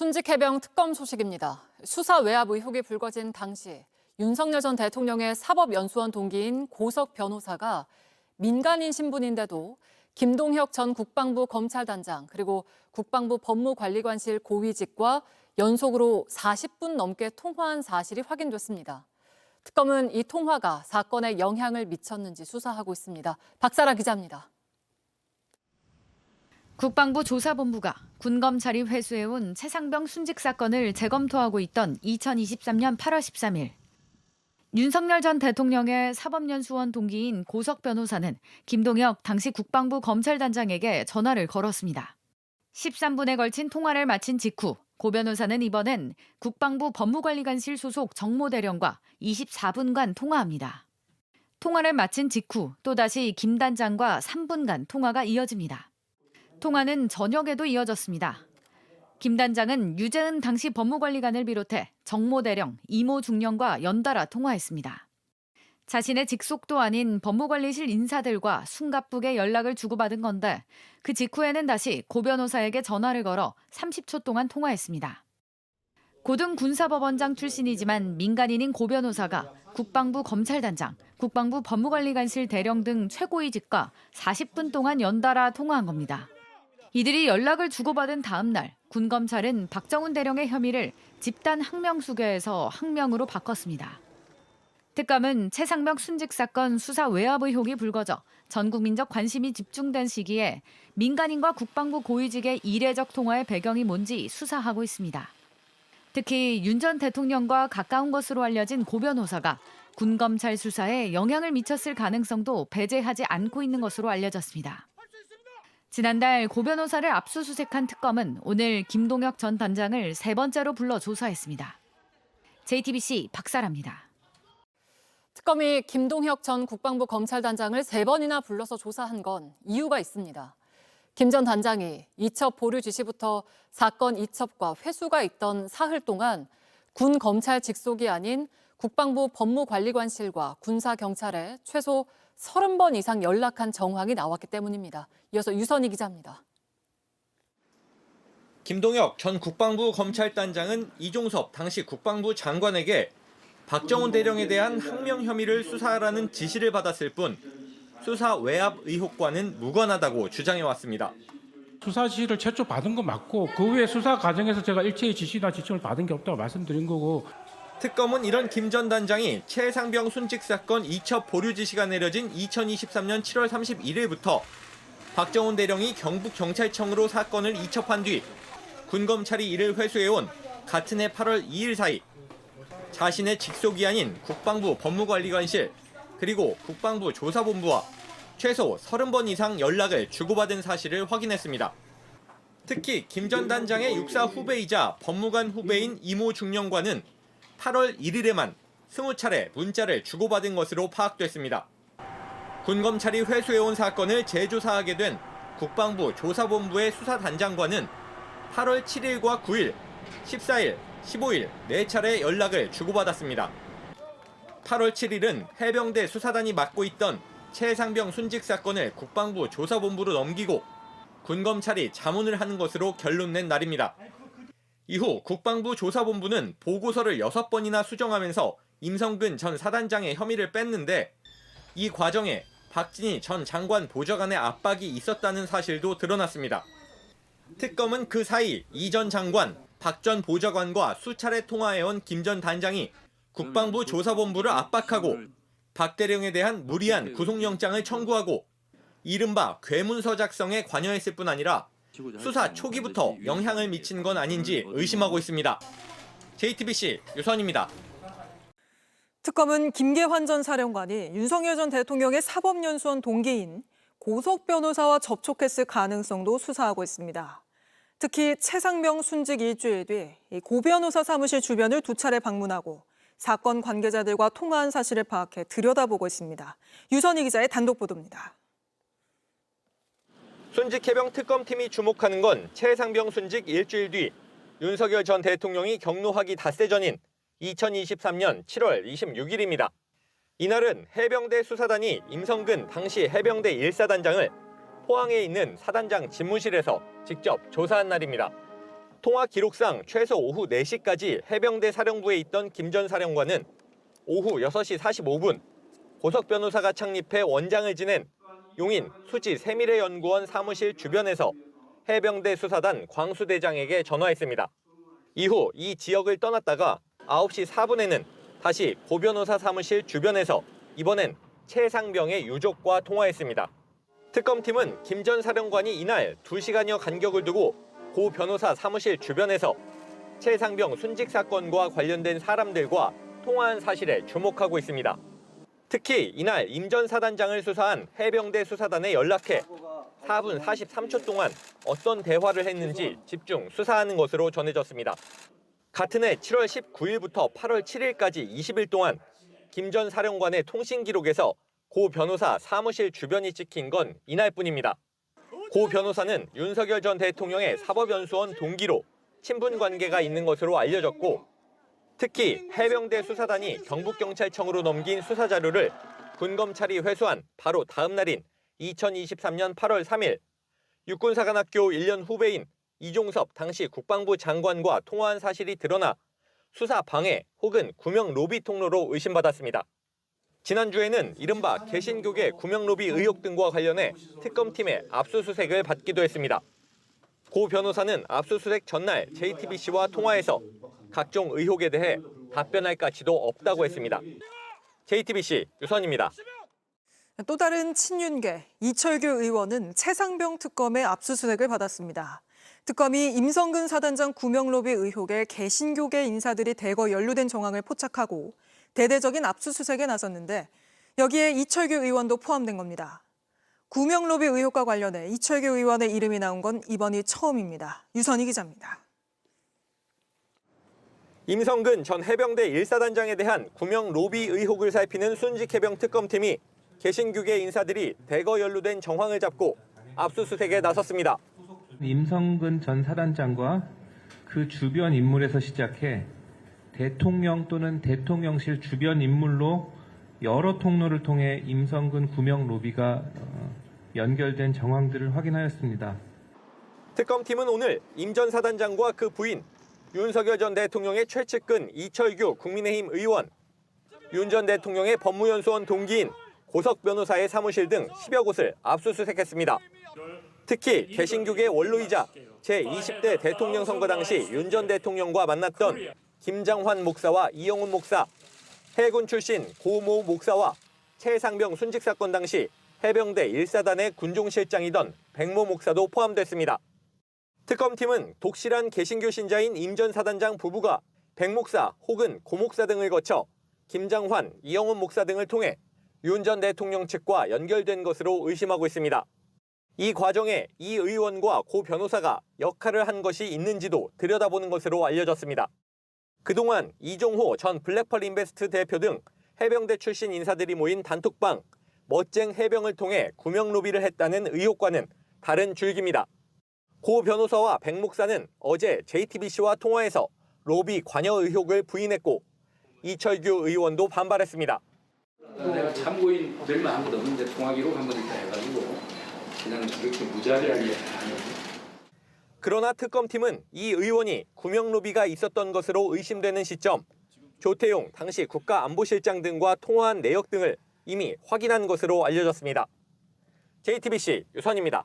순직 해병 특검 소식입니다. 수사 외압 의혹이 불거진 당시 윤석열 전 대통령의 사법연수원 동기인 고석 변호사가 민간인 신분인데도 김동혁 전 국방부 검찰단장 그리고 국방부 법무관리관실 고위직과 연속으로 40분 넘게 통화한 사실이 확인됐습니다. 특검은 이 통화가 사건에 영향을 미쳤는지 수사하고 있습니다. 박사라 기자입니다. 국방부 조사본부가 군검찰이 회수해온 최상병 순직 사건을 재검토하고 있던 2023년 8월 13일. 윤석열 전 대통령의 사법연수원 동기인 고석 변호사는 김동혁 당시 국방부 검찰단장에게 전화를 걸었습니다. 13분에 걸친 통화를 마친 직후 고 변호사는 이번엔 국방부 법무관리관실 소속 정모대령과 24분간 통화합니다. 통화를 마친 직후 또다시 김 단장과 3분간 통화가 이어집니다. 통화는 저녁에도 이어졌습니다. 김 단장은 유재은 당시 법무관리관을 비롯해 정모대령, 이모 중령과 연달아 통화했습니다. 자신의 직속도 아닌 법무관리실 인사들과 숨가쁘게 연락을 주고받은 건데 그 직후에는 다시 고 변호사에게 전화를 걸어 30초 동안 통화했습니다. 고등 군사법원장 출신이지만 민간인인 고 변호사가 국방부 검찰단장, 국방부 법무관리관실 대령 등 최고위직과 40분 동안 연달아 통화한 겁니다. 이들이 연락을 주고받은 다음 날 군검찰은 박정훈 대령의 혐의를 집단 항명수괴에서 항명으로 바꿨습니다. 특검은 최상병 순직 사건 수사 외압 의혹이 불거져 전 국민적 관심이 집중된 시기에 민간인과 국방부 고위직의 이례적 통화의 배경이 뭔지 수사하고 있습니다. 특히 윤 전 대통령과 가까운 것으로 알려진 고 변호사가 군검찰 수사에 영향을 미쳤을 가능성도 배제하지 않고 있는 것으로 알려졌습니다. 지난달 고 변호사를 압수수색한 특검은 오늘 김동혁 전 단장을 세 번째로 불러 조사했습니다. JTBC 박사라입니다. 특검이 김동혁 전 국방부 검찰단장을 3번이나 불러서 조사한 건 이유가 있습니다. 김 전 단장이 이첩 보류 지시부터 사건 이첩과 회수가 있던 사흘 동안 군 검찰 직속이 아닌 국방부 법무관리관실과 군사경찰에 최소 30번 이상 연락한 정황이 나왔기 때문입니다. 이어서 유선희 기자입니다. 김동혁 전 국방부 검찰단장은 이종섭 당시 국방부 장관에게 박정훈 대령에 대한 항명 혐의를 수사하라는 지시를 받았을 뿐 수사 외압 의혹과는 무관하다고 주장해왔습니다. 수사 지시를 최초 받은 건 맞고 그 후에 수사 과정에서 제가 일체의 지시나 지침을 받은 게 없다고 말씀드린 거고. 특검은 이런 김 전 단장이 최상병 순직 사건 이첩 보류 지시가 내려진 2023년 7월 31일부터 박정훈 대령이 경북경찰청으로 사건을 이첩한 뒤 군검찰이 이를 회수해온 같은 해 8월 2일 사이 자신의 직속이 아닌 국방부 법무관리관실 그리고 국방부 조사본부와 최소 30번 이상 연락을 주고받은 사실을 확인했습니다. 특히 김 전 단장의 육사 후배이자 법무관 후배인 이모 중령과는 8월 1일에만 20차례 문자를 주고받은 것으로 파악됐습니다. 군검찰이 회수해온 사건을 재조사하게 된 국방부 조사본부의 수사단장과는 8월 7일과 9일, 14일, 15일 4차례 연락을 주고받았습니다. 8월 7일은 해병대 수사단이 맡고 있던 최상병 순직 사건을 국방부 조사본부로 넘기고 군검찰이 자문을 하는 것으로 결론낸 날입니다. 이후 국방부 조사본부는 보고서를 6번이나 수정하면서 임성근 전 사단장의 혐의를 뺐는데 이 과정에 박진희 전 장관 보좌관의 압박이 있었다는 사실도 드러났습니다. 특검은 그 사이 이 전 장관, 박 전 보좌관과 수차례 통화해온 김 전 단장이 국방부 조사본부를 압박하고 박 대령에 대한 무리한 구속영장을 청구하고 이른바 괴문서 작성에 관여했을 뿐 아니라 수사 초기부터 영향을 미친 건 아닌지 의심하고 있습니다. JTBC 유선입니다. 특검은 김계환 전 사령관이 윤석열 전 대통령의 사법연수원 동기인 고석 변호사와 접촉했을 가능성도 수사하고 있습니다. 특히 최상병 순직 일주일 뒤 고 변호사 사무실 주변을 2차례 방문하고 사건 관계자들과 통화한 사실을 파악해 들여다보고 있습니다. 유선희 기자의 단독 보도입니다. 순직 해병 특검팀이 주목하는 건 최상병 순직 일주일 뒤 윤석열 전 대통령이 경로하기 닷새 전인 2023년 7월 26일입니다. 이날은 해병대 수사단이 임성근 당시 해병대 1사단장을 포항에 있는 사단장 집무실에서 직접 조사한 날입니다. 통화 기록상 최소 오후 4시까지 해병대 사령부에 있던 김 전 사령관은 오후 6시 45분 고석 변호사가 창립해 원장을 지낸 용인 수지 세미래연구원 사무실 주변에서 해병대 수사단 광수대장에게 전화했습니다. 이후 이 지역을 떠났다가 9시 4분에는 다시 고 변호사 사무실 주변에서 이번엔 최상병의 유족과 통화했습니다. 특검팀은 김 전 사령관이 이날 2시간여 간격을 두고 고 변호사 사무실 주변에서 최상병 순직 사건과 관련된 사람들과 통화한 사실에 주목하고 있습니다. 특히 이날 임 전 사단장을 수사한 해병대 수사단에 연락해 4분 43초 동안 어떤 대화를 했는지 집중 수사하는 것으로 전해졌습니다. 같은 해 7월 19일부터 8월 7일까지 20일 동안 김 전 사령관의 통신 기록에서 고 변호사 사무실 주변이 찍힌 건 이날뿐입니다. 고 변호사는 윤석열 전 대통령의 사법연수원 동기로 친분 관계가 있는 것으로 알려졌고 특히 해병대 수사단이 경북경찰청으로 넘긴 수사 자료를 군검찰이 회수한 바로 다음 날인 2023년 8월 3일 육군사관학교 1년 후배인 이종섭 당시 국방부 장관과 통화한 사실이 드러나 수사 방해 혹은 구명 로비 통로로 의심받았습니다. 지난주에는 이른바 개신교계 구명 로비 의혹 등과 관련해 특검팀의 압수수색을 받기도 했습니다. 고 변호사는 압수수색 전날 JTBC와 통화해서 각종 의혹에 대해 답변할 가치도 없다고 했습니다. JTBC 유선입니다. 또 다른 친윤계 이철규 의원은 최상병 특검의 압수수색을 받았습니다. 특검이 임성근 사단장 구명로비 의혹에 개신교계 인사들이 대거 연루된 정황을 포착하고 대대적인 압수수색에 나섰는데 여기에 이철규 의원도 포함된 겁니다. 구명로비 의혹과 관련해 이철규 의원의 이름이 나온 건 이번이 처음입니다. 유선희 기자입니다. 임성근 전 해병대 1사단장에 대한 구명 로비 의혹을 살피는 순직해병 특검팀이 개신교계 인사들이 대거 연루된 정황을 잡고 압수수색에 나섰습니다. 임성근 전 사단장과 그 주변 인물에서 시작해 대통령 또는 대통령실 주변 인물로 여러 통로를 통해 임성근 구명 로비가 연결된 정황들을 확인하였습니다. 특검팀은 오늘 임 전 사단장과 그 부인 윤석열 전 대통령의 최측근 이철규 국민의힘 의원, 윤 전 대통령의 법무연수원 동기인 고석 변호사의 사무실 등 10여 곳을 압수수색했습니다. 특히 개신교계 원로이자 제20대 대통령 선거 당시 윤 전 대통령과 만났던 김장환 목사와 이영훈 목사, 해군 출신 고모 목사와 최상병 순직 사건 당시 해병대 1사단의 군종실장이던 백모 목사도 포함됐습니다. 특검팀은 독실한 개신교 신자인 임 전 사단장 부부가 백 목사 혹은 고 목사 등을 거쳐 김장환, 이영훈 목사 등을 통해 윤 전 대통령 측과 연결된 것으로 의심하고 있습니다. 이 과정에 이 의원과 고 변호사가 역할을 한 것이 있는지도 들여다보는 것으로 알려졌습니다. 그동안 이종호 전 블랙펄 인베스트 대표 등 해병대 출신 인사들이 모인 단톡방 멋쟁 해병을 통해 구명 로비를 했다는 의혹과는 다른 줄기입니다. 고 변호사와 백 목사는 어제 JTBC와 통화해서 로비 관여 의혹을 부인했고 이철규 의원도 반발했습니다. 내가 참고인 될 만한 것도 없는데 통화 기록 한번 있다 해가지고 그냥 그렇게 무자비하게 하는. 그러나 특검팀은 이 의원이 구명 로비가 있었던 것으로 의심되는 시점, 조태용 당시 국가안보실장 등과 통화한 내역 등을 이미 확인한 것으로 알려졌습니다. JTBC 유선입니다.